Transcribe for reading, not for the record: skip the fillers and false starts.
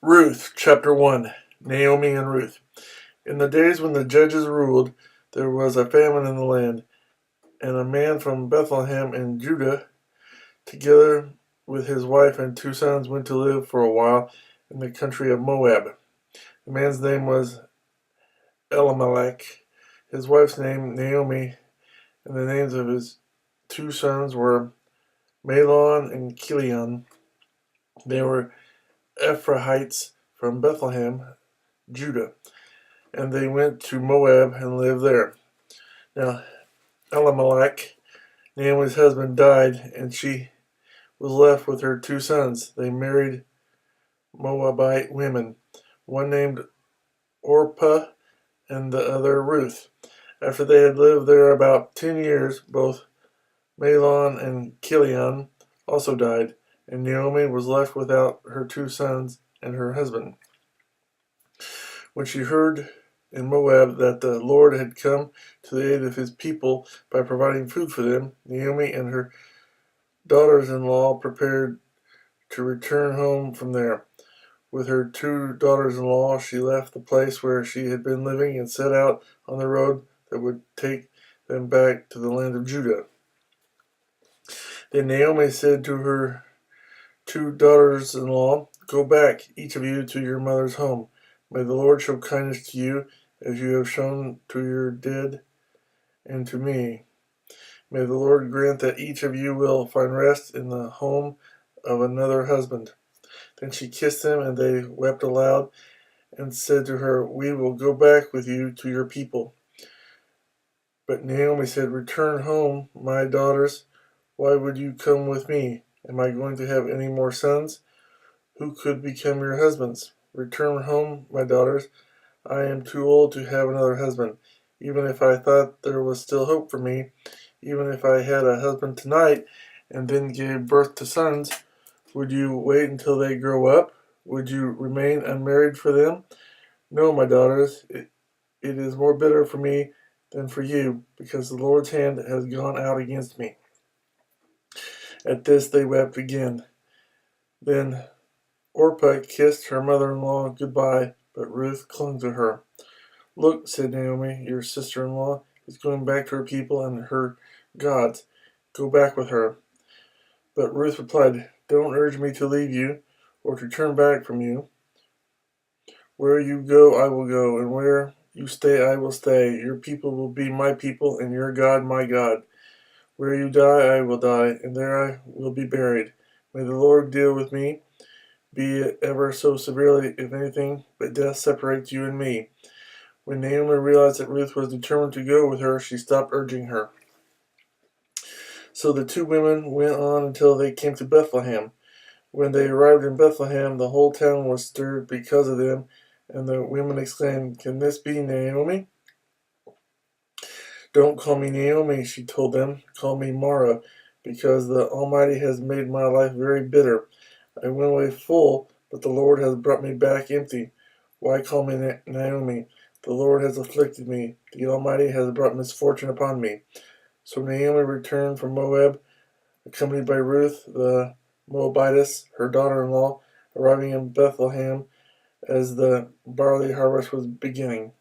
Ruth, chapter 1. Naomi and Ruth. In the days when the judges ruled, there was a famine in the land, and a man from Bethlehem in Judah, together with his wife and 2 sons, went to live for a while in the country of Moab. The man's name was Elimelek, his wife's name Naomi, and the names of his 2 sons were Mahlon and Kilion. They were Ephrathites from Bethlehem, Judah, and they went to Moab and lived there. Now, Elimelek, Naomi's husband, died, and she was left with her 2 sons. They married Moabite women, one named Orpah and the other Ruth. After they had lived there about 10 years, both Mahlon and Kilion also died, and Naomi was left without her 2 sons and her husband. When she heard in Moab that the Lord had come to the aid of his people by providing food for them, Naomi and her daughters-in-law prepared to return home from there. With her 2 daughters-in-law, she left the place where she had been living and set out on the road that would take them back to the land of Judah. Then Naomi said to her 2 daughters-in-law, "Go back, each of you, to your mother's home. May the Lord show kindness to you, as you have shown to your dead and to me. May the Lord grant that each of you will find rest in the home of another husband." Then she kissed them, and they wept aloud and said to her, "We will go back with you to your people." But Naomi said, "Return home, my daughters. Why would you come with me? Am I going to have any more sons? Who could become your husbands? Return home, my daughters. I am too old to have another husband. Even if I thought there was still hope for me, even if I had a husband tonight and then gave birth to sons, would you wait until they grow up? Would you remain unmarried for them? No, my daughters, it is more bitter for me than for you, because the Lord's hand has gone out against me." At this they wept again. Then Orpah kissed her mother-in-law goodbye, but Ruth clung to her. "Look," said Naomi, "your sister-in-law is going back to her people and her gods. Go back with her." But Ruth replied, "Don't urge me to leave you or to turn back from you. Where you go, I will go, and where you stay, I will stay. Your people will be my people, and your God, my God. Where you die, I will die, and there I will be buried. May the Lord deal with me, be it ever so severely, if anything but death separates you and me." When Naomi realized that Ruth was determined to go with her, she stopped urging her. So the 2 women went on until they came to Bethlehem. When they arrived in Bethlehem, the whole town was stirred because of them, and the women exclaimed, "Can this be Naomi?" "Don't call me Naomi," she told them. "Call me Mara, because the Almighty has made my life very bitter. I went away full, but the Lord has brought me back empty. Why call me Naomi? The Lord has afflicted me. The Almighty has brought misfortune upon me." So Naomi returned from Moab, accompanied by Ruth the Moabitess, her daughter-in-law, arriving in Bethlehem as the barley harvest was beginning.